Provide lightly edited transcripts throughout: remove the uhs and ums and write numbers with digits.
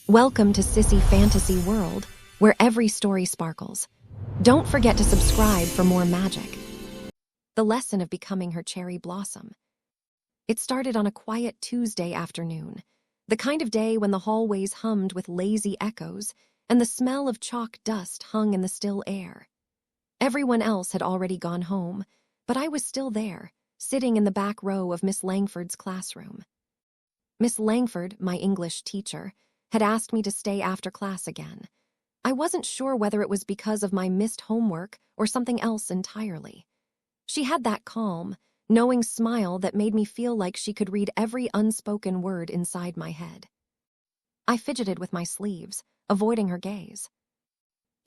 Welcome to Sissy Fantasy World, where every story sparkles. Don't forget to subscribe for more magic. The lesson of becoming her cherry blossom. It started on a quiet Tuesday afternoon, the kind of day when the hallways hummed with lazy echoes and the smell of chalk dust hung in the still air. Everyone else had already gone home, but I was still there, sitting in the back row of Miss Langford's classroom. Miss Langford, my English teacher, had asked me to stay after class again. I wasn't sure whether it was because of my missed homework or something else entirely. She had that calm, knowing smile that made me feel like she could read every unspoken word inside my head. I fidgeted with my sleeves, avoiding her gaze.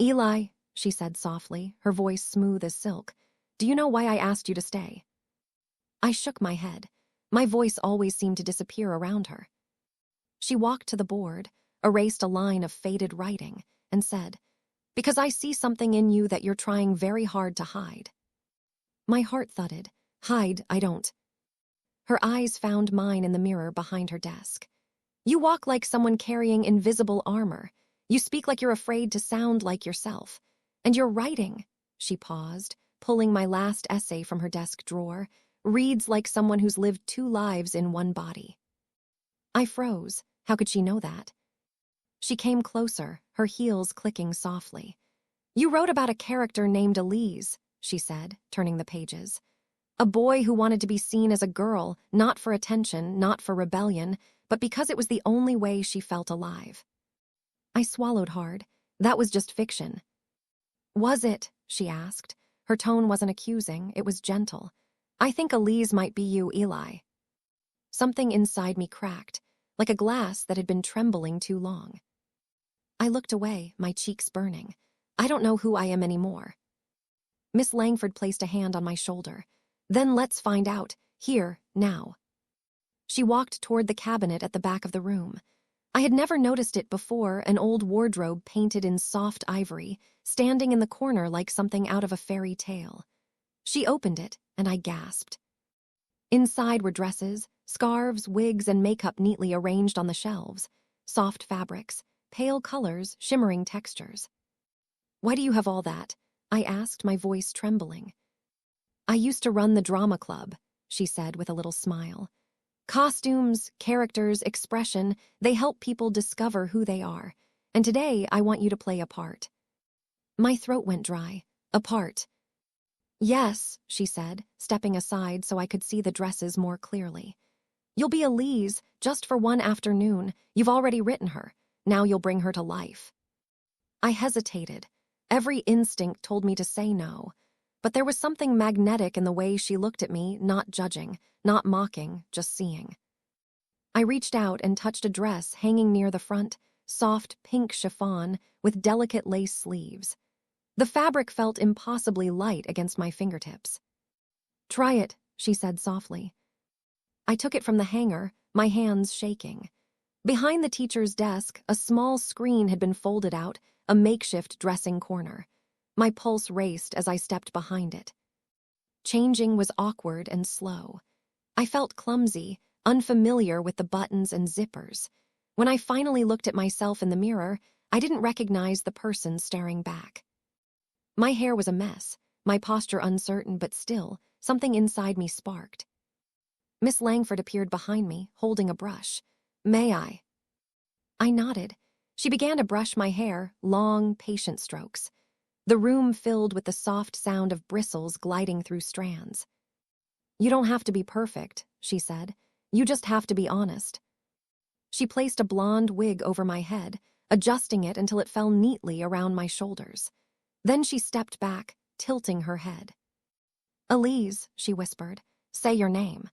"Eli," she said softly, her voice smooth as silk, "do you know why I asked you to stay?" I shook my head. My voice always seemed to disappear around her. She walked to the board, erased a line of faded writing, and said, "Because I see something in you that you're trying very hard to hide." My heart thudded. "Hide, I don't." Her eyes found mine in the mirror behind her desk. "You walk like someone carrying invisible armor. You speak like you're afraid to sound like yourself. And your writing," she paused, pulling my last essay from her desk drawer, "reads like someone who's lived two lives in one body." I froze. How could she know that? She came closer, her heels clicking softly. "You wrote about a character named Elise," she said, turning the pages. "A boy who wanted to be seen as a girl, not for attention, not for rebellion, but because it was the only way she felt alive." I swallowed hard. That was just fiction. "Was it?" she asked. Her tone wasn't accusing, it was gentle. "I think Elise might be you, Eli." Something inside me cracked, like a glass that had been trembling too long. I looked away, my cheeks burning. I don't know who I am anymore. Miss Langford placed a hand on my shoulder. "Then let's find out, here, now." She walked toward the cabinet at the back of the room. I had never noticed it before, an old wardrobe painted in soft ivory, standing in the corner like something out of a fairy tale. She opened it, and I gasped. Inside were dresses, scarves, wigs, and makeup neatly arranged on the shelves. Soft fabrics, pale colors, shimmering textures. "Why do you have all that?" I asked, my voice trembling. "I used to run the drama club," she said with a little smile. "Costumes, characters, expression, they help people discover who they are. And today I want you to play a part." My throat went dry. "A part?" "Yes," she said, stepping aside so I could see the dresses more clearly. "You'll be Elise, just for one afternoon. You've already written her. Now you'll bring her to life." I hesitated. Every instinct told me to say no. But there was something magnetic in the way she looked at me, not judging, not mocking, just seeing. I reached out and touched a dress hanging near the front, soft pink chiffon with delicate lace sleeves. The fabric felt impossibly light against my fingertips. "Try it," she said softly. I took it from the hanger, my hands shaking. Behind the teacher's desk, a small screen had been folded out, a makeshift dressing corner. My pulse raced as I stepped behind it. Changing was awkward and slow. I felt clumsy, unfamiliar with the buttons and zippers. When I finally looked at myself in the mirror, I didn't recognize the person staring back. My hair was a mess, my posture uncertain, but still, something inside me sparked. Miss Langford appeared behind me, holding a brush. "May I?" I nodded. She began to brush my hair, long, patient strokes. The room filled with the soft sound of bristles gliding through strands. "You don't have to be perfect," she said. "You just have to be honest." She placed a blonde wig over my head, adjusting it until it fell neatly around my shoulders. Then she stepped back, tilting her head. "Elise," she whispered, "say your name."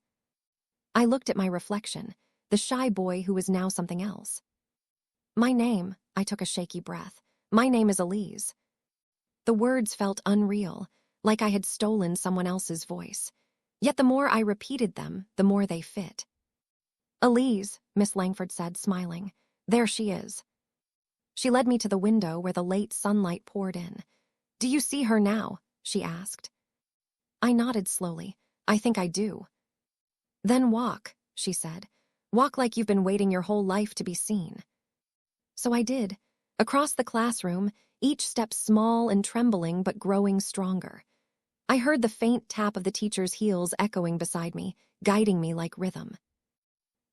I looked at my reflection, the shy boy who was now something else. "My name," I took a shaky breath. "My name is Elise." The words felt unreal, like I had stolen someone else's voice. Yet the more I repeated them, the more they fit. "Elise," Miss Langford said, smiling. "There she is." She led me to the window where the late sunlight poured in. "Do you see her now?" she asked. I nodded slowly. "I think I do." "Then walk," she said. "Walk like you've been waiting your whole life to be seen." So I did. Across the classroom, each step small and trembling but growing stronger. I heard the faint tap of the teacher's heels echoing beside me, guiding me like rhythm.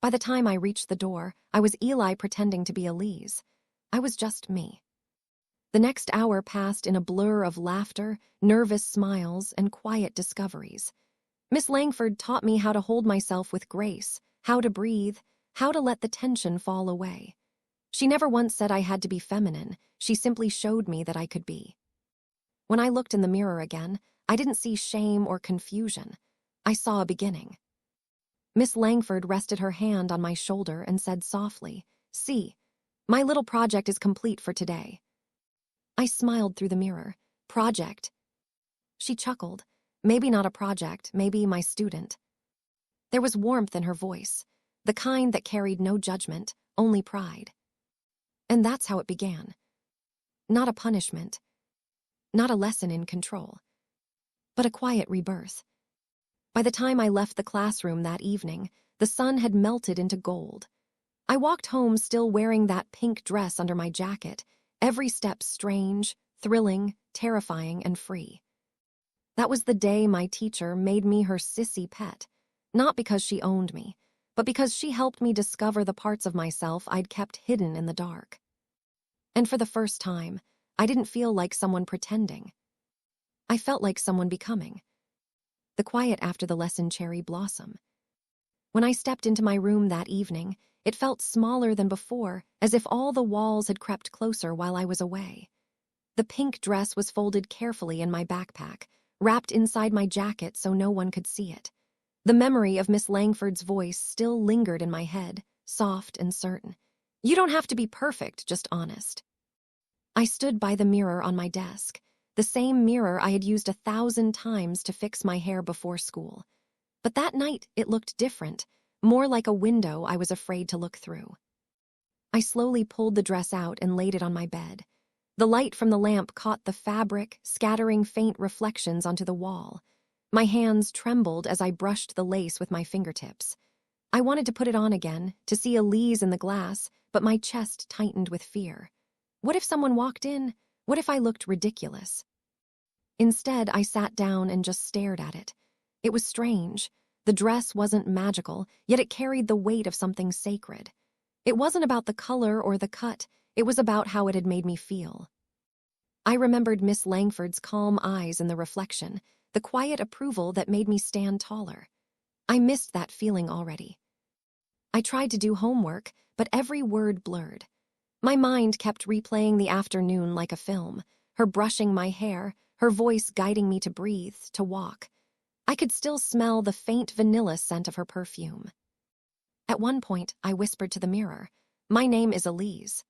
By the time I reached the door, I was Eli pretending to be Elise. I was just me. The next hour passed in a blur of laughter, nervous smiles, and quiet discoveries. Miss Langford taught me how to hold myself with grace, how to breathe, how to let the tension fall away. She never once said I had to be feminine. She simply showed me that I could be. When I looked in the mirror again, I didn't see shame or confusion. I saw a beginning. Miss Langford rested her hand on my shoulder and said softly, "See, my little project is complete for today." I smiled through the mirror. Project? She chuckled. Maybe not a project, maybe my student. There was warmth in her voice, the kind that carried no judgment, only pride. And that's how it began. Not a punishment, not a lesson in control, but a quiet rebirth. By the time I left the classroom that evening, the sun had melted into gold. I walked home still wearing that pink dress under my jacket, every step strange, thrilling, terrifying, and free. That was the day my teacher made me her sissy pet, not because she owned me, but because she helped me discover the parts of myself I'd kept hidden in the dark. And for the first time, I didn't feel like someone pretending. I felt like someone becoming. The quiet after the lesson cherry blossom. When I stepped into my room that evening, it felt smaller than before, as if all the walls had crept closer while I was away. The pink dress was folded carefully in my backpack, wrapped inside my jacket so no one could see it. The memory of Miss Langford's voice still lingered in my head, soft and certain. "You don't have to be perfect, just honest." I stood by the mirror on my desk, the same mirror I had used 1,000 times to fix my hair before school. But that night it looked different, more like a window I was afraid to look through. I slowly pulled the dress out and laid it on my bed. The light from the lamp caught the fabric, scattering faint reflections onto the wall. My hands trembled as I brushed the lace with my fingertips. I wanted to put it on again, to see Elise in the glass, but my chest tightened with fear. What if someone walked in? What if I looked ridiculous? Instead, I sat down and just stared at it. It was strange. The dress wasn't magical, yet it carried the weight of something sacred. It wasn't about the color or the cut, it was about how it had made me feel. I remembered Miss Langford's calm eyes in the reflection, the quiet approval that made me stand taller. I missed that feeling already. I tried to do homework, but every word blurred. My mind kept replaying the afternoon like a film, her brushing my hair, her voice guiding me to breathe, to walk. I could still smell the faint vanilla scent of her perfume. At one point, I whispered to the mirror, "My name is Elise."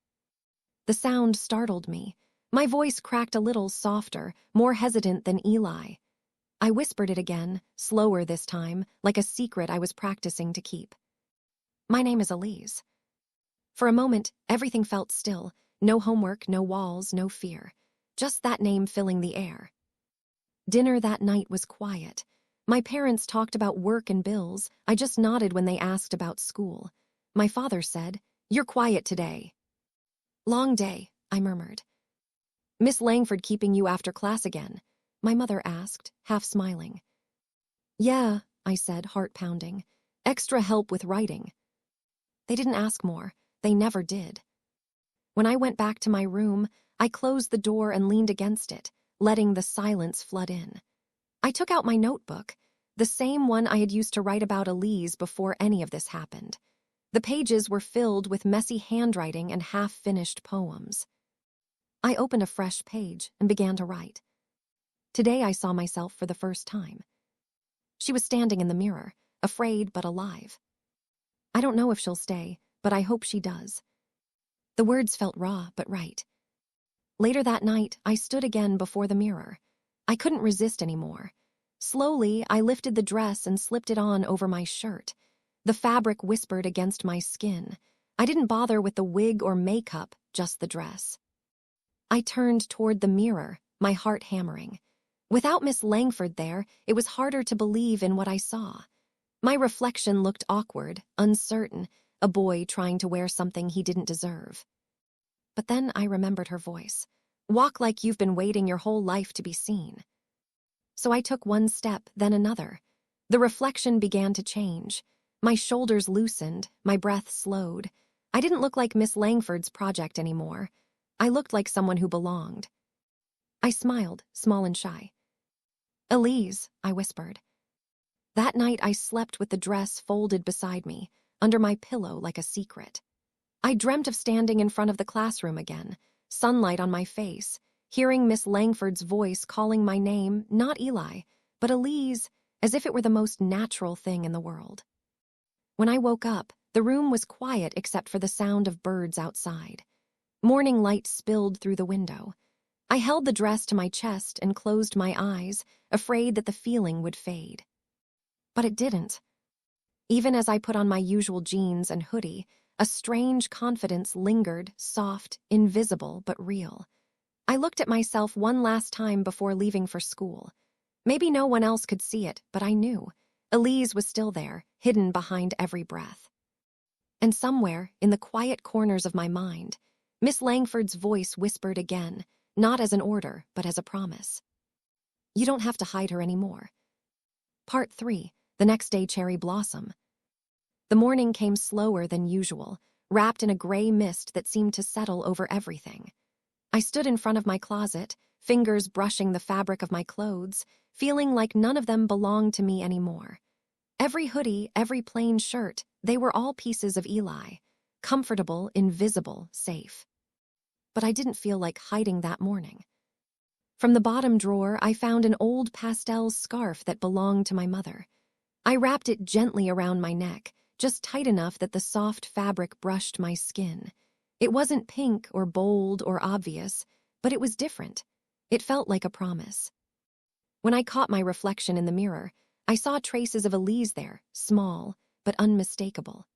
The sound startled me. My voice cracked a little softer, more hesitant than Eli. I whispered it again, slower this time, like a secret I was practicing to keep. "My name is Elise." For a moment, everything felt still. No homework, no walls, no fear. Just that name filling the air. Dinner that night was quiet. My parents talked about work and bills. I just nodded when they asked about school. My father said, "You're quiet today." "Long day," I murmured. "Miss Langford keeping you after class again?" my mother asked, half smiling. "Yeah," I said, heart pounding. "Extra help with writing." They didn't ask more. They never did. When I went back to my room, I closed the door and leaned against it, letting the silence flood in. I took out my notebook, the same one I had used to write about Elise before any of this happened. The pages were filled with messy handwriting and half-finished poems. I opened a fresh page and began to write. Today I saw myself for the first time. She was standing in the mirror, afraid but alive. I don't know if she'll stay, but I hope she does. The words felt raw but right. Later that night, I stood again before the mirror. I couldn't resist anymore. Slowly, I lifted the dress and slipped it on over my shirt. The fabric whispered against my skin. I didn't bother with the wig or makeup, just the dress. I turned toward the mirror, my heart hammering. Without Miss Langford there, it was harder to believe in what I saw. My reflection looked awkward, uncertain, a boy trying to wear something he didn't deserve. But then I remembered her voice. Walk like you've been waiting your whole life to be seen. So I took one step, then another. The reflection began to change. My shoulders loosened, my breath slowed. I didn't look like Miss Langford's project anymore. I looked like someone who belonged. I smiled, small and shy. Elise, I whispered. That night I slept with the dress folded beside me, under my pillow like a secret. I dreamt of standing in front of the classroom again, sunlight on my face, hearing Miss Langford's voice calling my name, not Eli, but Elise, as if it were the most natural thing in the world. When I woke up, the room was quiet except for the sound of birds outside. Morning light spilled through the window. I held the dress to my chest and closed my eyes, afraid that the feeling would fade. But it didn't. Even as I put on my usual jeans and hoodie, a strange confidence lingered, soft, invisible, but real. I looked at myself one last time before leaving for school. Maybe no one else could see it, but I knew. Elise was still there, hidden behind every breath. And somewhere, in the quiet corners of my mind, Miss Langford's voice whispered again, not as an order, but as a promise. You don't have to hide her anymore. Part 3, the next day cherry blossom. The morning came slower than usual, wrapped in a gray mist that seemed to settle over everything. I stood in front of my closet, fingers brushing the fabric of my clothes, feeling like none of them belonged to me anymore. Every hoodie, every plain shirt, they were all pieces of Eli, comfortable, invisible, safe. But I didn't feel like hiding that morning. From the bottom drawer, I found an old pastel scarf that belonged to my mother. I wrapped it gently around my neck, just tight enough that the soft fabric brushed my skin. It wasn't pink or bold or obvious, but it was different. It felt like a promise. When I caught my reflection in the mirror, I saw traces of Elise there, small, but unmistakable.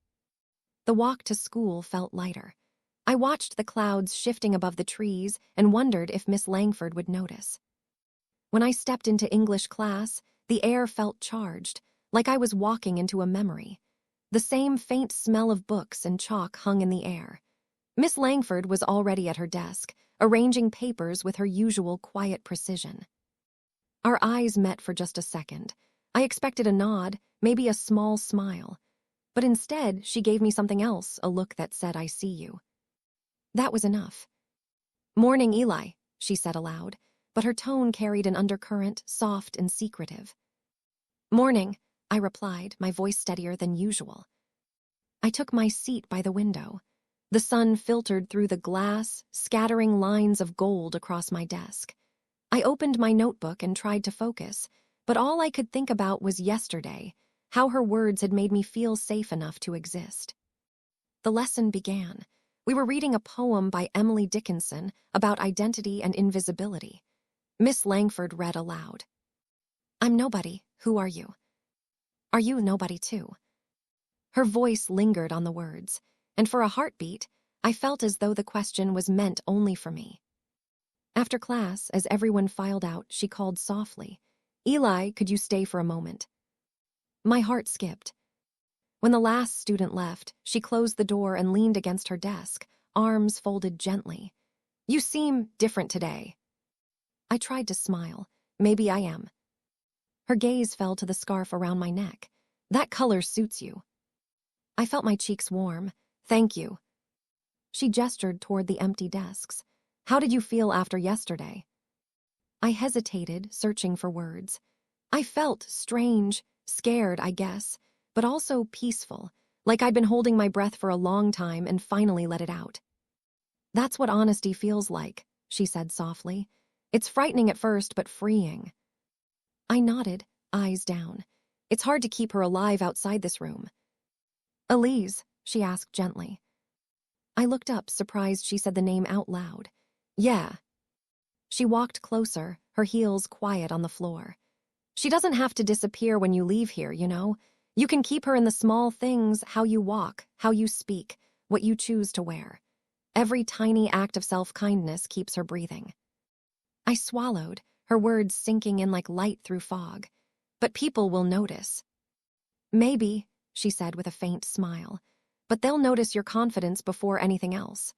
The walk to school felt lighter. I watched the clouds shifting above the trees and wondered if Miss Langford would notice. When I stepped into English class, the air felt charged, like I was walking into a memory. The same faint smell of books and chalk hung in the air. Miss Langford was already at her desk, arranging papers with her usual quiet precision. Our eyes met for just a second. I expected a nod, maybe a small smile. But instead, she gave me something else, a look that said, I see you. That was enough. Morning, Eli, she said aloud, but her tone carried an undercurrent, soft and secretive. Morning, I replied, my voice steadier than usual. I took my seat by the window. The sun filtered through the glass, scattering lines of gold across my desk. I opened my notebook and tried to focus, but all I could think about was yesterday, how her words had made me feel safe enough to exist. The lesson began. We were reading a poem by Emily Dickinson about identity and invisibility. Miss Langford read aloud. I'm nobody. Who are you? Are you nobody too? Her voice lingered on the words, and for a heartbeat, I felt as though the question was meant only for me. After class, as everyone filed out, she called softly, Eli, could you stay for a moment? My heart skipped. When the last student left, she closed the door and leaned against her desk, arms folded gently. You seem different today. I tried to smile. Maybe I am. Her gaze fell to the scarf around my neck. That color suits you. I felt my cheeks warm. Thank you. She gestured toward the empty desks. How did you feel after yesterday? I hesitated, searching for words. I felt strange, scared, I guess, but also peaceful, like I'd been holding my breath for a long time and finally let it out. That's what honesty feels like, she said softly. It's frightening at first, but freeing. I nodded, eyes down. It's hard to keep her alive outside this room. Elise, she asked gently. I looked up, surprised she said the name out loud. Yeah. She walked closer, her heels quiet on the floor. She doesn't have to disappear when you leave here, you know? You can keep her in the small things, how you walk, how you speak, what you choose to wear. Every tiny act of self-kindness keeps her breathing. I swallowed, her words sinking in like light through fog. But people will notice. Maybe, she said with a faint smile, but they'll notice your confidence before anything else.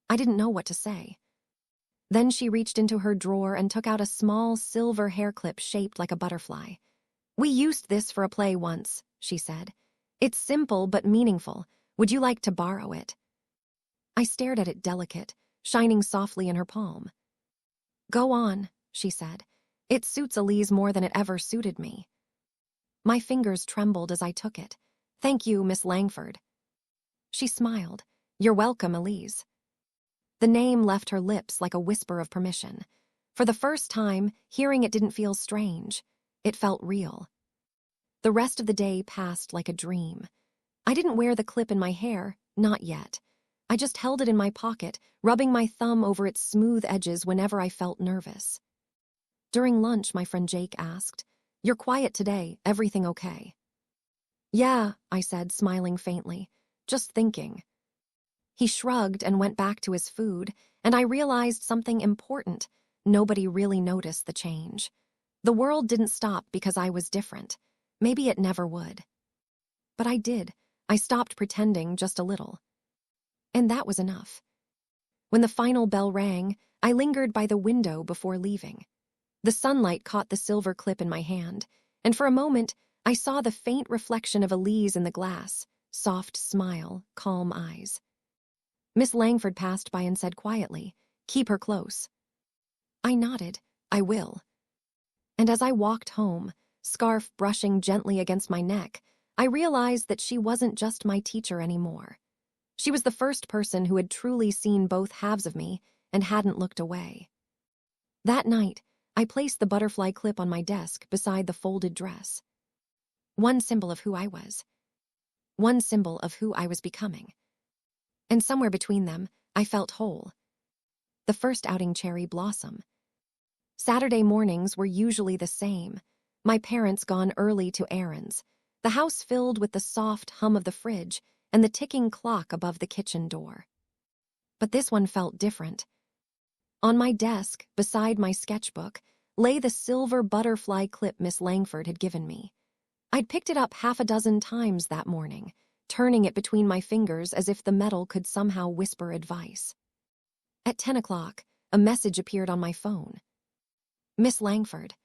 I didn't know what to say. Then she reached into her drawer and took out a small silver hair clip shaped like a butterfly. "We used this for a play once," she said. "It's simple but meaningful. Would you like to borrow it?" I stared at it delicate, shining softly in her palm. "Go on," she said. "It suits Elise more than it ever suited me." My fingers trembled as I took it. "Thank you, Miss Langford." She smiled. "You're welcome, Elise." The name left her lips like a whisper of permission. For the first time, hearing it didn't feel strange. It felt real. The rest of the day passed like a dream. I didn't wear the clip in my hair, not yet. I just held it in my pocket, rubbing my thumb over its smooth edges whenever I felt nervous. During lunch, my friend Jake asked, "You're quiet today, everything okay?" "Yeah," I said, smiling faintly. "Just thinking." He shrugged and went back to his food, and I realized something important. Nobody really noticed the change. The world didn't stop because I was different. Maybe it never would. But I did. I stopped pretending just a little. And that was enough. When the final bell rang, I lingered by the window before leaving. The sunlight caught the silver clip in my hand, and for a moment, I saw the faint reflection of Elise in the glass, soft smile, calm eyes. Miss Langford passed by and said quietly, "Keep her close." I nodded, "I will." And as I walked home, scarf brushing gently against my neck, I realized that she wasn't just my teacher anymore. She was the first person who had truly seen both halves of me and hadn't looked away. That night, I placed the butterfly clip on my desk beside the folded dress. One symbol of who I was. One symbol of who I was becoming. And somewhere between them, I felt whole. The first outing cherry blossom. Saturday mornings were usually the same. My parents gone early to errands. The house filled with the soft hum of the fridge and the ticking clock above the kitchen door. But this one felt different. On my desk, beside my sketchbook, lay the silver butterfly clip Miss Langford had given me. I'd picked it up half a dozen times that morning, turning it between my fingers as if the metal could somehow whisper advice. At 10 o'clock, a message appeared on my phone. "Miss Langford,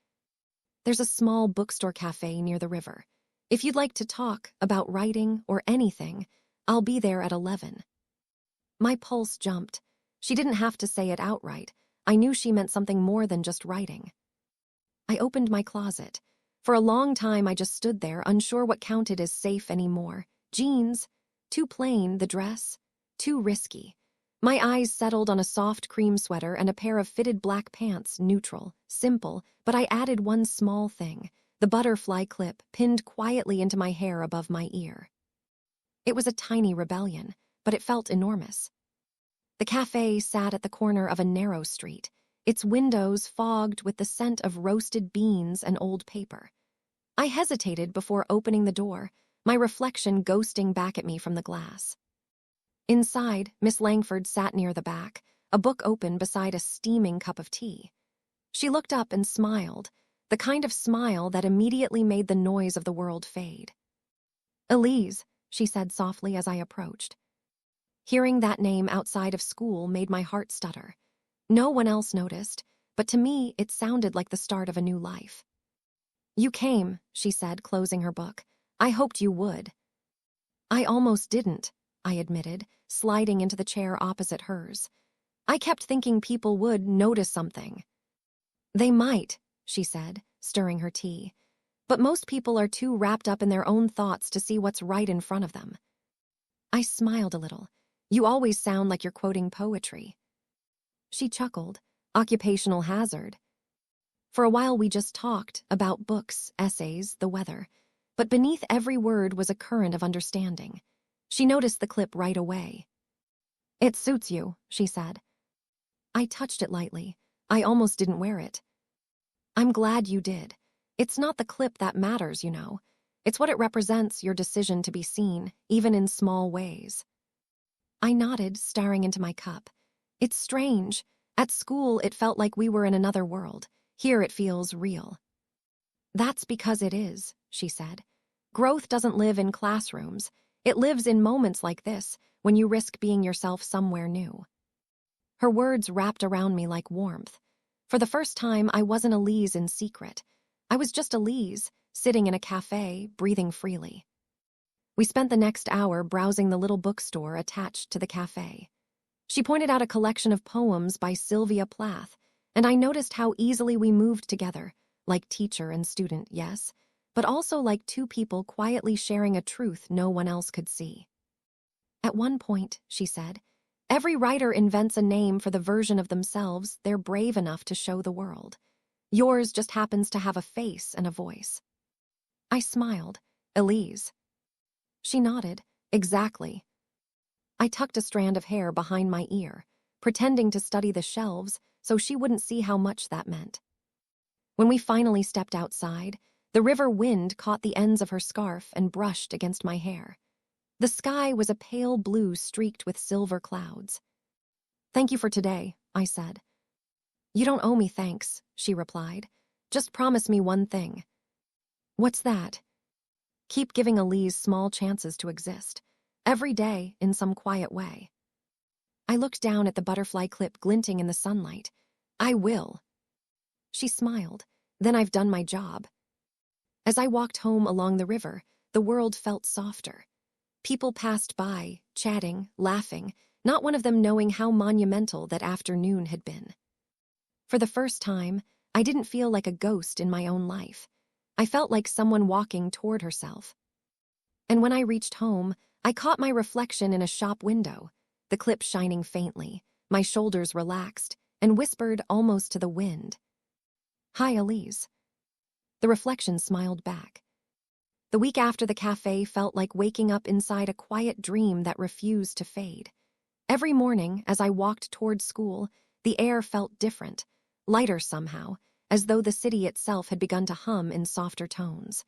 there's a small bookstore cafe near the river. If you'd like to talk about writing or anything, I'll be there at 11. My pulse jumped. She didn't have to say it outright. I knew she meant something more than just writing. I opened my closet. For a long time, I just stood there, unsure what counted as safe anymore. Jeans. Too plain, the dress. Too risky. My eyes settled on a soft cream sweater and a pair of fitted black pants, neutral, simple, but I added one small thing, the butterfly clip pinned quietly into my hair above my ear. It was a tiny rebellion, but it felt enormous. The cafe sat at the corner of a narrow street, its windows fogged with the scent of roasted beans and old paper. I hesitated before opening the door, my reflection ghosting back at me from the glass. Inside, Miss Langford sat near the back, a book open beside a steaming cup of tea. She looked up and smiled, the kind of smile that immediately made the noise of the world fade. "Elise," she said softly as I approached. Hearing that name outside of school made my heart stutter. No one else noticed, but to me it sounded like the start of a new life. "You came," she said, closing her book. "I hoped you would." "I almost didn't," I admitted, sliding into the chair opposite hers. "I kept thinking people would notice something." "They might," she said, stirring her tea. "But most people are too wrapped up in their own thoughts to see what's right in front of them." I smiled a little. "You always sound like you're quoting poetry." She chuckled. "Occupational hazard." For a while we just talked about books, essays, the weather. But beneath every word was a current of understanding. She noticed the clip right away. "It suits you," she said. I touched it lightly. I almost didn't wear it. "I'm glad you did. It's not the clip that matters, you know. It's what it represents, your decision to be seen, even in small ways." I nodded, staring into my cup. "It's strange. At school, it felt like we were in another world. Here it feels real." "That's because it is," she said. "Growth doesn't live in classrooms. It lives in moments like this, when you risk being yourself somewhere new." Her words wrapped around me like warmth. For the first time, I wasn't Elise in secret. I was just Elise, sitting in a cafe, breathing freely. We spent the next hour browsing the little bookstore attached to the cafe. She pointed out a collection of poems by Sylvia Plath, and I noticed how easily we moved together, like teacher and student, yes, but also like two people quietly sharing a truth no one else could see. At one point, she said, every writer invents a name for the version of themselves they're brave enough to show the world. Yours just happens to have a face and a voice. I smiled. Elise. She nodded. Exactly. I tucked a strand of hair behind my ear, pretending to study the shelves so she wouldn't see how much that meant. When we finally stepped outside, the river wind caught the ends of her scarf and brushed against my hair. The sky was a pale blue streaked with silver clouds. Thank you for today, I said. You don't owe me thanks, she replied. Just promise me one thing. What's that? Keep giving Elise small chances to exist, every day in some quiet way. I looked down at the butterfly clip glinting in the sunlight. I will. She smiled. Then I've done my job. As I walked home along the river, the world felt softer. People passed by, chatting, laughing, not one of them knowing how monumental that afternoon had been. For the first time, I didn't feel like a ghost in my own life. I felt like someone walking toward herself. And when I reached home, I caught my reflection in a shop window, the clip shining faintly, my shoulders relaxed, and whispered almost to the wind. Hi, Elise. The reflection smiled back. The week after the cafe felt like waking up inside a quiet dream that refused to fade. Every morning, as I walked toward school, the air felt different, lighter somehow, as though the city itself had begun to hum in softer tones.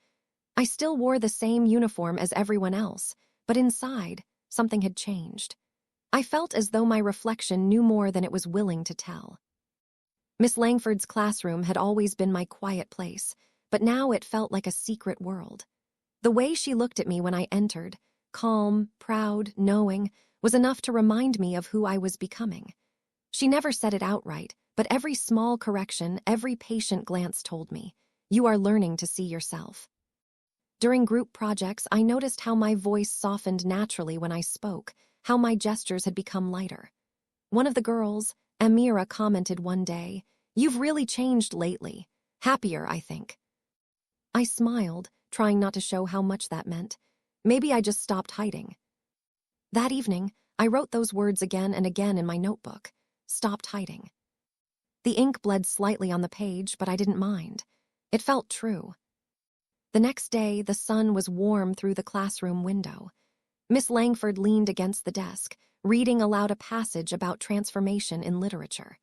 I still wore the same uniform as everyone else, but inside, something had changed. I felt as though my reflection knew more than it was willing to tell. Miss Langford's classroom had always been my quiet place, but now it felt like a secret world. The way she looked at me when I entered, calm, proud, knowing, was enough to remind me of who I was becoming. She never said it outright, but every small correction, every patient glance told me, you are learning to see yourself. During group projects, I noticed how my voice softened naturally when I spoke, how my gestures had become lighter. One of the girls, Amira, commented one day, "You've really changed lately. Happier, I think." I smiled, trying not to show how much that meant. Maybe I just stopped hiding. That evening, I wrote those words again and again in my notebook. Stopped hiding. The ink bled slightly on the page, but I didn't mind. It felt true. The next day, the sun was warm through the classroom window. Miss Langford leaned against the desk, reading aloud a passage about transformation in literature.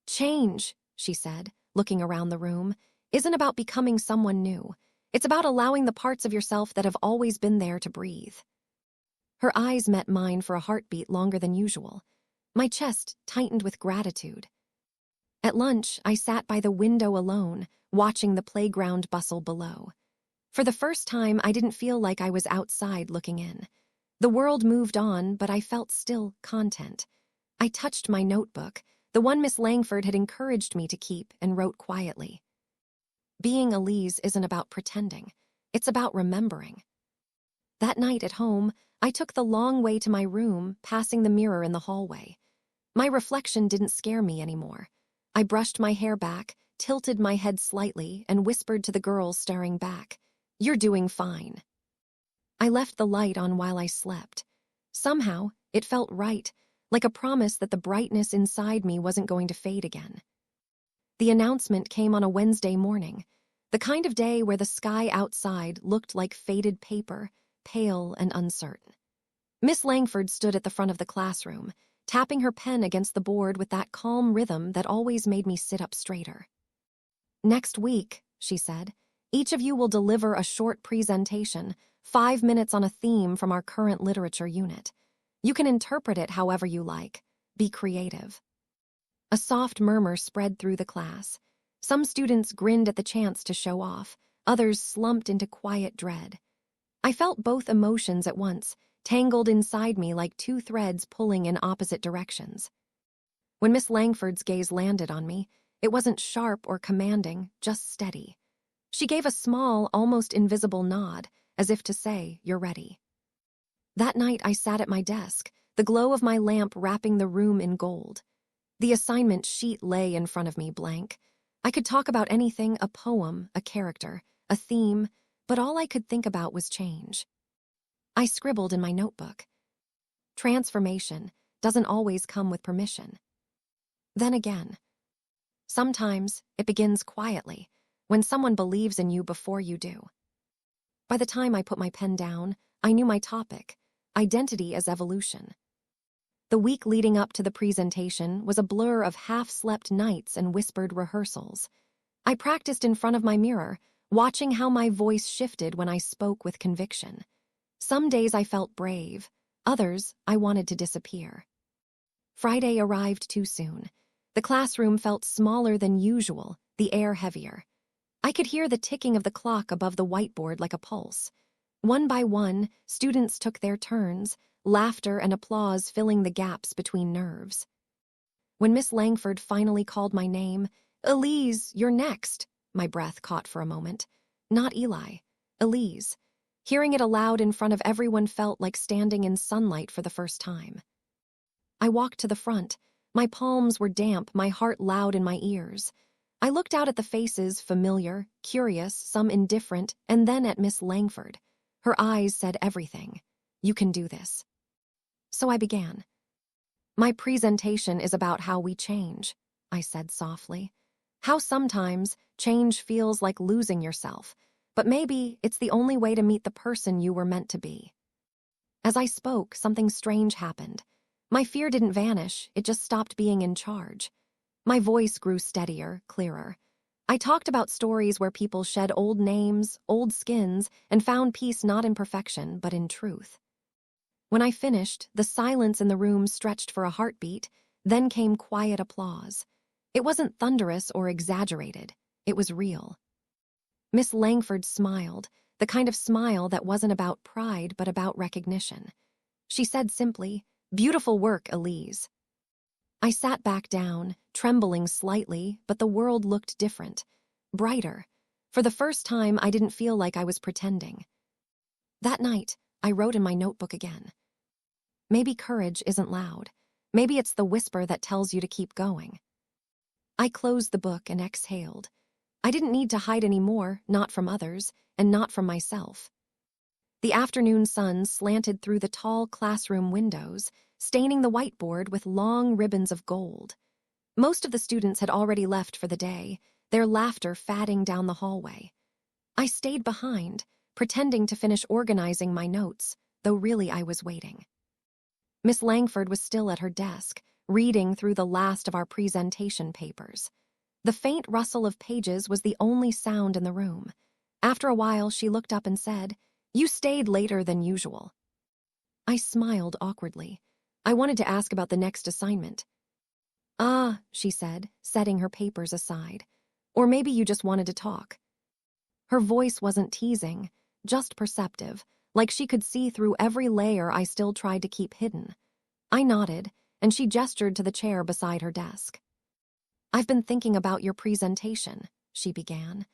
Change, she said, looking around the room, isn't about becoming someone new. It's about allowing the parts of yourself that have always been there to breathe. Her eyes met mine for a heartbeat longer than usual. My chest tightened with gratitude. At lunch, I sat by the window alone, watching the playground bustle below. For the first time, I didn't feel like I was outside looking in. The world moved on, but I felt still content. I touched my notebook, the one Miss Langford had encouraged me to keep, and wrote quietly. Being Elise isn't about pretending. It's about remembering. That night at home, I took the long way to my room, passing the mirror in the hallway. My reflection didn't scare me anymore. I brushed my hair back, tilted my head slightly, and whispered to the girls staring back, "You're doing fine." I left the light on while I slept. Somehow, it felt right, like a promise that the brightness inside me wasn't going to fade again. The announcement came on a Wednesday morning, the kind of day where the sky outside looked like faded paper, pale and uncertain. Miss Langford stood at the front of the classroom, tapping her pen against the board with that calm rhythm that always made me sit up straighter. "Next week," she said, "each of you will deliver a short presentation, 5 minutes on a theme from our current literature unit. You can interpret it however you like. Be creative." A soft murmur spread through the class. Some students grinned at the chance to show off, others slumped into quiet dread. I felt both emotions at once, tangled inside me like two threads pulling in opposite directions. When Miss Langford's gaze landed on me, it wasn't sharp or commanding, just steady. She gave a small, almost invisible nod, as if to say, "You're ready." That night I sat at my desk, the glow of my lamp wrapping the room in gold. The assignment sheet lay in front of me blank. I could talk about anything, a poem, a character, a theme, but all I could think about was change. I scribbled in my notebook. Transformation doesn't always come with permission. Then again, sometimes it begins quietly, when someone believes in you before you do. By the time I put my pen down, I knew my topic: identity as evolution. The week leading up to the presentation was a blur of half-slept nights and whispered rehearsals. I practiced in front of my mirror, watching how my voice shifted when I spoke with conviction. Some days I felt brave, others I wanted to disappear. Friday arrived too soon. The classroom felt smaller than usual, the air heavier. I could hear the ticking of the clock above the whiteboard like a pulse. One by one, students took their turns, laughter and applause filling the gaps between nerves. When Miss Langford finally called my name, "Elise, you're next," my breath caught for a moment. Not Eli, Elise. Hearing it aloud in front of everyone felt like standing in sunlight for the first time. I walked to the front. My palms were damp, my heart loud in my ears. I looked out at the faces, familiar, curious, some indifferent, and then at Miss Langford. Her eyes said everything. "You can do this." So I began. "My presentation is about how we change," I said softly. "How sometimes change feels like losing yourself, but maybe it's the only way to meet the person you were meant to be." As I spoke, something strange happened. My fear didn't vanish, it just stopped being in charge. My voice grew steadier, clearer. I talked about stories where people shed old names, old skins, and found peace not in perfection, but in truth. When I finished, the silence in the room stretched for a heartbeat, then came quiet applause. It wasn't thunderous or exaggerated, it was real. Miss Langford smiled, the kind of smile that wasn't about pride but about recognition. She said simply, "Beautiful work, Elise." I sat back down, trembling slightly, but the world looked different, brighter. For the first time, I didn't feel like I was pretending. That night, I wrote in my notebook again. Maybe courage isn't loud. Maybe it's the whisper that tells you to keep going. I closed the book and exhaled. I didn't need to hide anymore, not from others, and not from myself. The afternoon sun slanted through the tall classroom windows, staining the whiteboard with long ribbons of gold. Most of the students had already left for the day, their laughter fatting down the hallway. I stayed behind, pretending to finish organizing my notes, though really I was waiting. Miss Langford was still at her desk, reading through the last of our presentation papers. The faint rustle of pages was the only sound in the room. After a while, she looked up and said, "You stayed later than usual." I smiled awkwardly. I wanted to ask about the next assignment. "Ah," she said, setting her papers aside. "Or maybe you just wanted to talk." Her voice wasn't teasing, just perceptive, like she could see through every layer I still tried to keep hidden. I nodded, and she gestured to the chair beside her desk. "I've been thinking about your presentation," she began.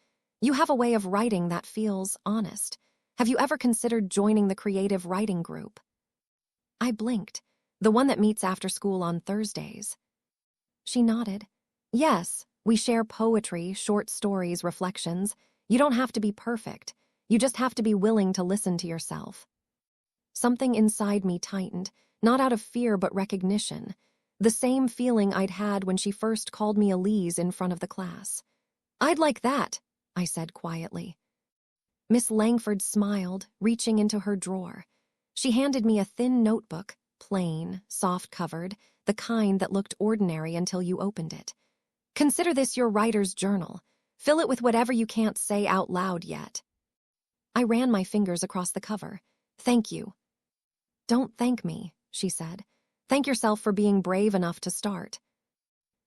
"You have a way of writing that feels honest. Have you ever considered joining the creative writing group?" I blinked. "The one that meets after school on Thursdays." She nodded. "Yes, we share poetry, short stories, reflections. You don't have to be perfect. You just have to be willing to listen to yourself." Something inside me tightened, not out of fear but recognition. The same feeling I'd had when she first called me Elise in front of the class. "I'd like that," I said quietly. Miss Langford smiled, reaching into her drawer. She handed me a thin notebook, plain, soft-covered, the kind that looked ordinary until you opened it. "Consider this your writer's journal. Fill it with whatever you can't say out loud yet." I ran my fingers across the cover. "Thank you." "Don't thank me," she said. "Thank yourself for being brave enough to start."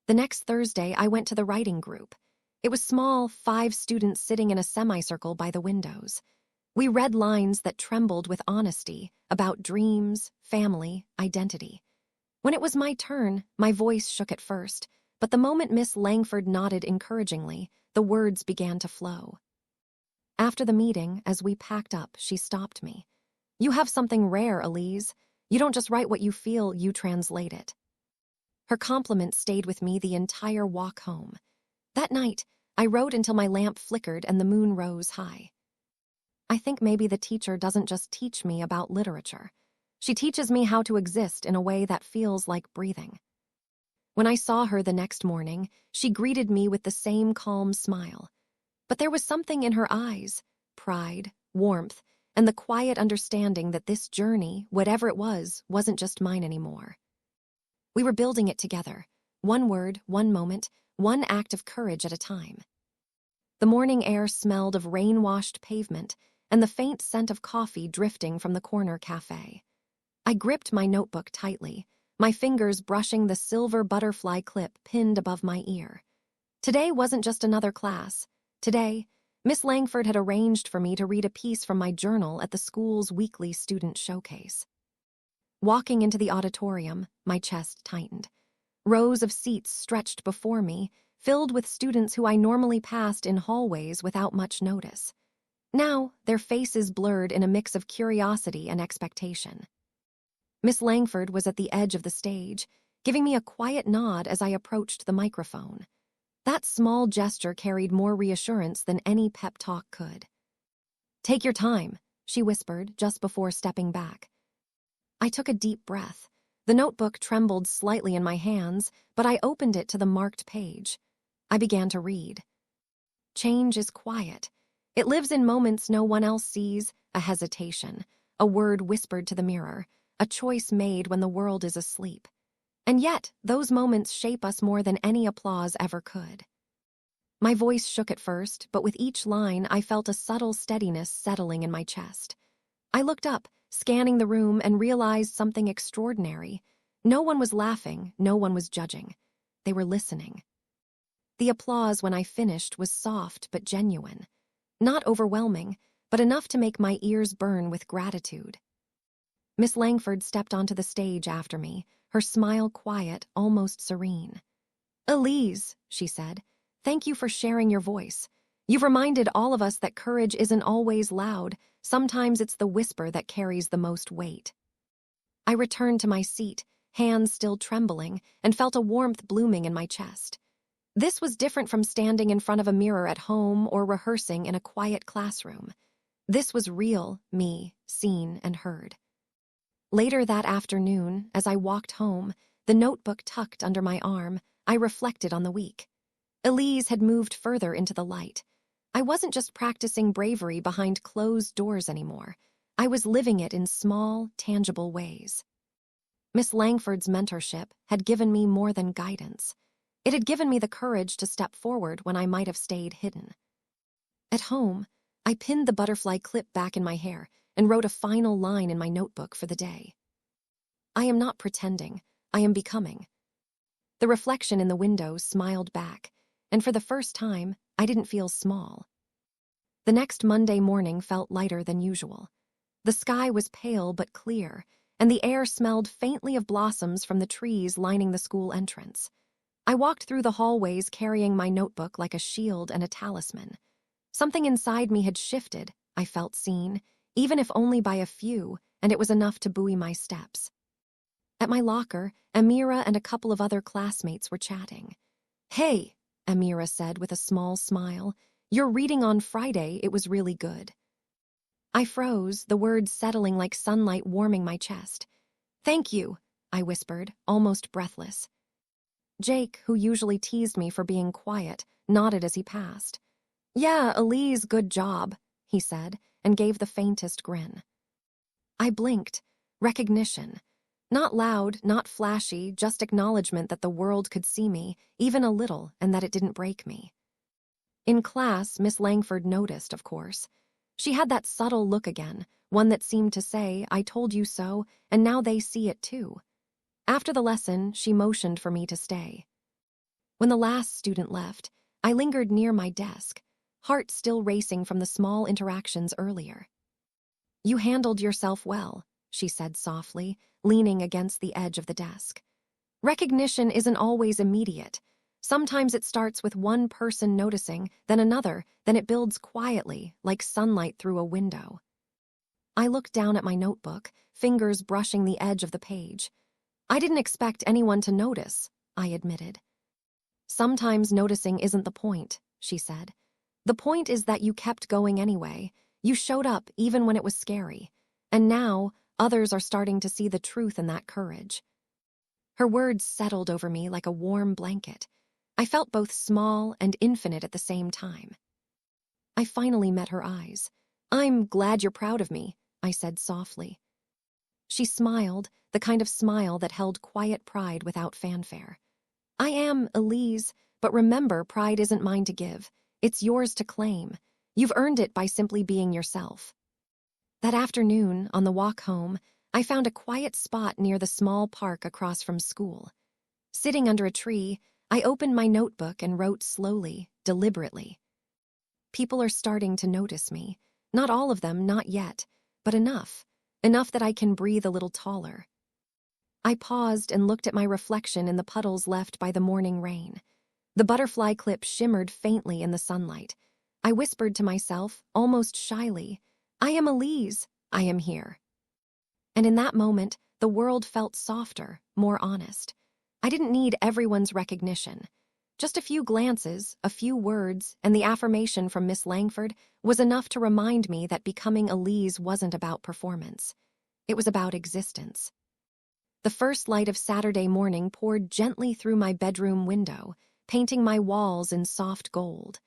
The next Thursday, I went to the writing group. It was small, 5 students sitting in a semicircle by the windows. We read lines that trembled with honesty about dreams, family, identity. When it was my turn, my voice shook at first, but the moment Miss Langford nodded encouragingly, the words began to flow. After the meeting, as we packed up, she stopped me. "You have something rare, Elise. You don't just write what you feel, you translate it." Her compliment stayed with me the entire walk home. That night, I wrote until my lamp flickered and the moon rose high. I think maybe the teacher doesn't just teach me about literature. She teaches me how to exist in a way that feels like breathing. When I saw her the next morning, she greeted me with the same calm smile. But there was something in her eyes, pride, warmth, and the quiet understanding that this journey, whatever it was, wasn't just mine anymore. We were building it together, one word, one moment, one act of courage at a time. The morning air smelled of rain-washed pavement and the faint scent of coffee drifting from the corner cafe. I gripped my notebook tightly, my fingers brushing the silver butterfly clip pinned above my ear. Today wasn't just another class. Today, Miss Langford had arranged for me to read a piece from my journal at the school's weekly student showcase. Walking into the auditorium, my chest tightened. Rows of seats stretched before me, filled with students who I normally passed in hallways without much notice. Now, their faces blurred in a mix of curiosity and expectation. Miss Langford was at the edge of the stage, giving me a quiet nod as I approached the microphone. That small gesture carried more reassurance than any pep talk could. "Take your time," she whispered just before stepping back. I took a deep breath. The notebook trembled slightly in my hands, but I opened it to the marked page. I began to read. Change is quiet. It lives in moments no one else sees, a hesitation, a word whispered to the mirror, a choice made when the world is asleep. And yet, those moments shape us more than any applause ever could. My voice shook at first, but with each line I felt a subtle steadiness settling in my chest. I looked up, scanning the room, and realized something extraordinary. No one was laughing, no one was judging. They were listening. The applause when I finished was soft but genuine. Not overwhelming, but enough to make my ears burn with gratitude. Miss Langford stepped onto the stage after me, her smile quiet, almost serene. "Elise," she said, "thank you for sharing your voice. You've reminded all of us that courage isn't always loud. Sometimes it's the whisper that carries the most weight." I returned to my seat, hands still trembling, and felt a warmth blooming in my chest. This was different from standing in front of a mirror at home or rehearsing in a quiet classroom. This was real, me, seen and heard. Later that afternoon, as I walked home, the notebook tucked under my arm, I reflected on the week. Elise had moved further into the light. I wasn't just practicing bravery behind closed doors anymore. I was living it in small, tangible ways. Miss Langford's mentorship had given me more than guidance. It had given me the courage to step forward when I might have stayed hidden. At home, I pinned the butterfly clip back in my hair and wrote a final line in my notebook for the day. "I am not pretending, I am becoming." The reflection in the window smiled back, and for the first time, I didn't feel small. The next Monday morning felt lighter than usual. The sky was pale but clear, and the air smelled faintly of blossoms from the trees lining the school entrance. I walked through the hallways carrying my notebook like a shield and a talisman. Something inside me had shifted, I felt seen, even if only by a few, and it was enough to buoy my steps. At my locker, Amira and a couple of other classmates were chatting. "Hey," Amira said with a small smile, "your reading on Friday, it was really good." I froze, the words settling like sunlight warming my chest. "Thank you," I whispered, almost breathless. Jake, who usually teased me for being quiet, nodded as he passed. "Yeah, Elise, good job," he said, and gave the faintest grin. I blinked. Recognition. Not loud, not flashy, just acknowledgement that the world could see me, even a little, and that it didn't break me. In class, Miss Langford noticed, of course. She had that subtle look again, one that seemed to say, "I told you so, and now they see it too." After the lesson, she motioned for me to stay. When the last student left, I lingered near my desk, heart still racing from the small interactions earlier. "You handled yourself well," she said softly, leaning against the edge of the desk. Recognition isn't always immediate. Sometimes it starts with one person noticing, then another, then it builds quietly, like sunlight through a window. I looked down at my notebook, fingers brushing the edge of the page. I didn't expect anyone to notice, I admitted. Sometimes noticing isn't the point, she said. The point is that you kept going anyway. You showed up even when it was scary. And now, others are starting to see the truth in that courage. Her words settled over me like a warm blanket. I felt both small and infinite at the same time. I finally met her eyes. "I'm glad you're proud of me," I said softly. She smiled, the kind of smile that held quiet pride without fanfare. "I am, Elise, but remember, pride isn't mine to give. It's yours to claim. You've earned it by simply being yourself." That afternoon, on the walk home, I found a quiet spot near the small park across from school. Sitting under a tree, I opened my notebook and wrote slowly, deliberately. People are starting to notice me. Not all of them, not yet, but enough. Enough that I can breathe a little taller. I paused and looked at my reflection in the puddles left by the morning rain. The butterfly clip shimmered faintly in the sunlight. I whispered to myself, almost shyly, "I am Elise. I am here." And in that moment, the world felt softer, more honest. I didn't need everyone's recognition. Just a few glances, a few words, and the affirmation from Miss Langford was enough to remind me that becoming Elise wasn't about performance. It was about existence. The first light of Saturday morning poured gently through my bedroom window, painting my walls in soft gold.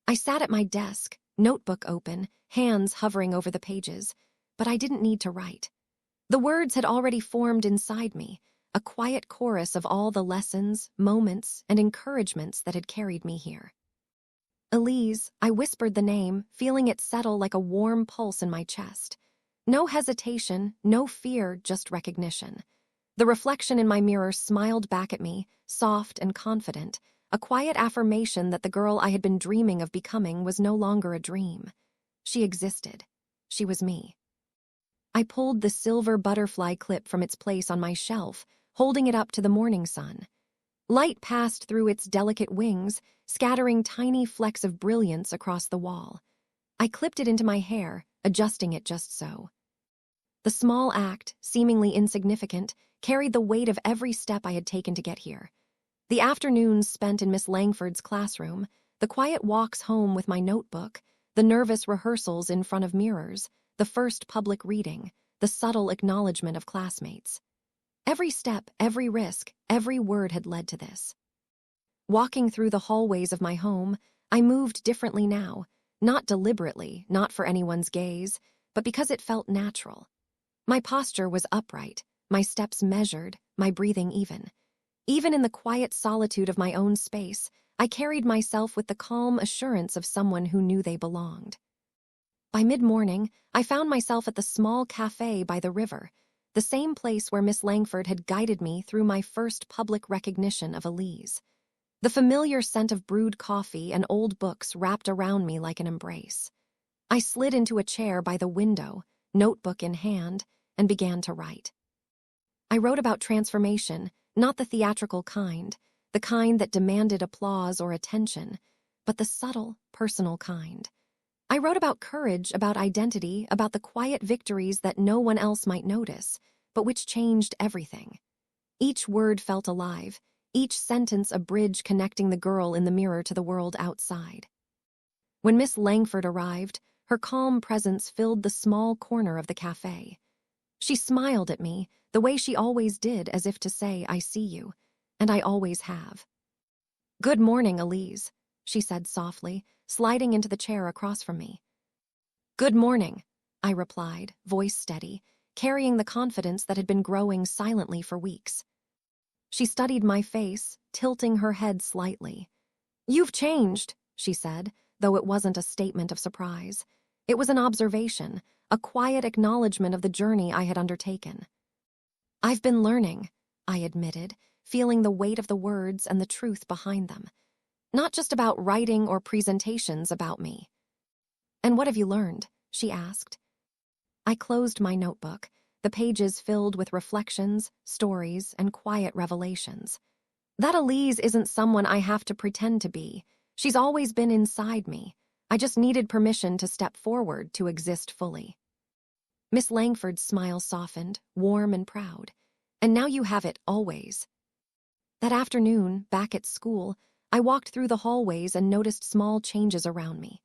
I sat at my desk, notebook open, hands hovering over the pages, but I didn't need to write. The words had already formed inside me, a quiet chorus of all the lessons, moments, and encouragements that had carried me here. Elise, I whispered the name, feeling it settle like a warm pulse in my chest. No hesitation, no fear, just recognition. The reflection in my mirror smiled back at me, soft and confident, a quiet affirmation that the girl I had been dreaming of becoming was no longer a dream. She existed. She was me. I pulled the silver butterfly clip from its place on my shelf, holding it up to the morning sun. Light passed through its delicate wings, scattering tiny flecks of brilliance across the wall. I clipped it into my hair, adjusting it just so. The small act, seemingly insignificant, carried the weight of every step I had taken to get here. The afternoons spent in Miss Langford's classroom, the quiet walks home with my notebook, the nervous rehearsals in front of mirrors, the first public reading, the subtle acknowledgement of classmates. Every step, every risk, every word had led to this. Walking through the hallways of my home, I moved differently now, not deliberately, not for anyone's gaze, but because it felt natural. My posture was upright, my steps measured, my breathing even. Even in the quiet solitude of my own space, I carried myself with the calm assurance of someone who knew they belonged. By mid-morning, I found myself at the small cafe by the river, the same place where Miss Langford had guided me through my first public recognition of Elise. The familiar scent of brewed coffee and old books wrapped around me like an embrace. I slid into a chair by the window, notebook in hand, and began to write. I wrote about transformation, not the theatrical kind, the kind that demanded applause or attention, but the subtle, personal kind. I wrote about courage, about identity, about the quiet victories that no one else might notice, but which changed everything. Each word felt alive, each sentence a bridge connecting the girl in the mirror to the world outside. When Miss Langford arrived, her calm presence filled the small corner of the cafe. She smiled at me, the way she always did, as if to say, "I see you," and I always have. "Good morning, Elise," she said softly, sliding into the chair across from me. "Good morning," I replied, voice steady, carrying the confidence that had been growing silently for weeks. She studied my face, tilting her head slightly. "You've changed," she said, though it wasn't a statement of surprise. It was an observation, a quiet acknowledgement of the journey I had undertaken. "I've been learning," I admitted, feeling the weight of the words and the truth behind them. "Not just about writing or presentations, about me." "And what have you learned?" she asked. I closed my notebook, the pages filled with reflections, stories, and quiet revelations. That Elise isn't someone I have to pretend to be. She's always been inside me. I just needed permission to step forward to exist fully. Miss Langford's smile softened, warm and proud. And now you have it always. That afternoon, back at school, I walked through the hallways and noticed small changes around me.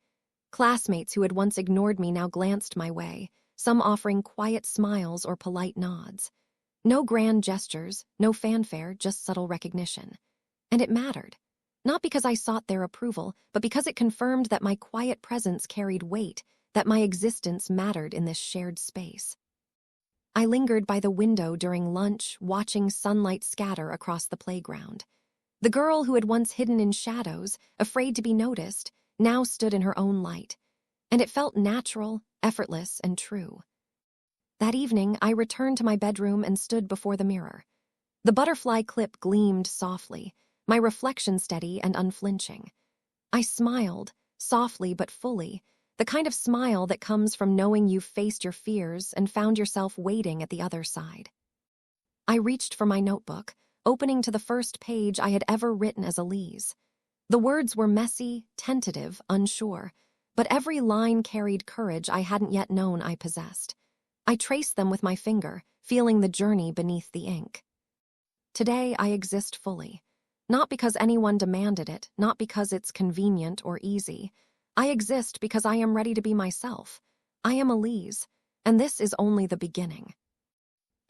Classmates who had once ignored me now glanced my way, some offering quiet smiles or polite nods. No grand gestures, no fanfare, just subtle recognition. And it mattered. Not because I sought their approval, but because it confirmed that my quiet presence carried weight, that my existence mattered in this shared space. I lingered by the window during lunch, watching sunlight scatter across the playground. The girl who had once hidden in shadows, afraid to be noticed, now stood in her own light. And it felt natural, effortless, and true. That evening, I returned to my bedroom and stood before the mirror. The butterfly clip gleamed softly, my reflection steady and unflinching. I smiled, softly but fully, the kind of smile that comes from knowing you've faced your fears and found yourself waiting at the other side. I reached for my notebook, opening to the first page I had ever written as Elise. The words were messy, tentative, unsure, but every line carried courage I hadn't yet known I possessed. I traced them with my finger, feeling the journey beneath the ink. Today I exist fully. Not because anyone demanded it, not because it's convenient or easy. I exist because I am ready to be myself. I am Elise, and this is only the beginning.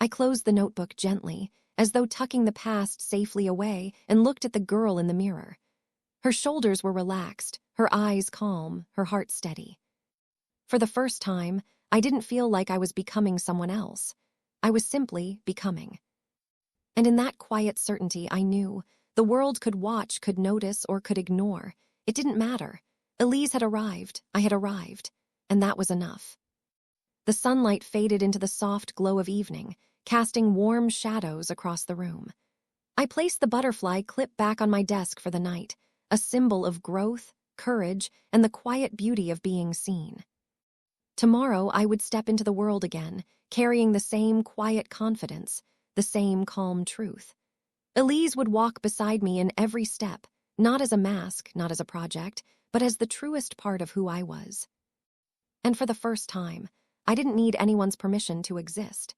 I closed the notebook gently, as though tucking the past safely away, and looked at the girl in the mirror. Her shoulders were relaxed, her eyes calm, her heart steady. For the first time, I didn't feel like I was becoming someone else. I was simply becoming. And in that quiet certainty, I knew the world could watch, could notice, or could ignore. It didn't matter. Elise had arrived, I had arrived, and that was enough. The sunlight faded into the soft glow of evening, casting warm shadows across the room. I placed the butterfly clip back on my desk for the night, a symbol of growth, courage, and the quiet beauty of being seen. Tomorrow I would step into the world again, carrying the same quiet confidence, the same calm truth. Elise would walk beside me in every step, not as a mask, not as a project, but as the truest part of who I was. And for the first time, I didn't need anyone's permission to exist.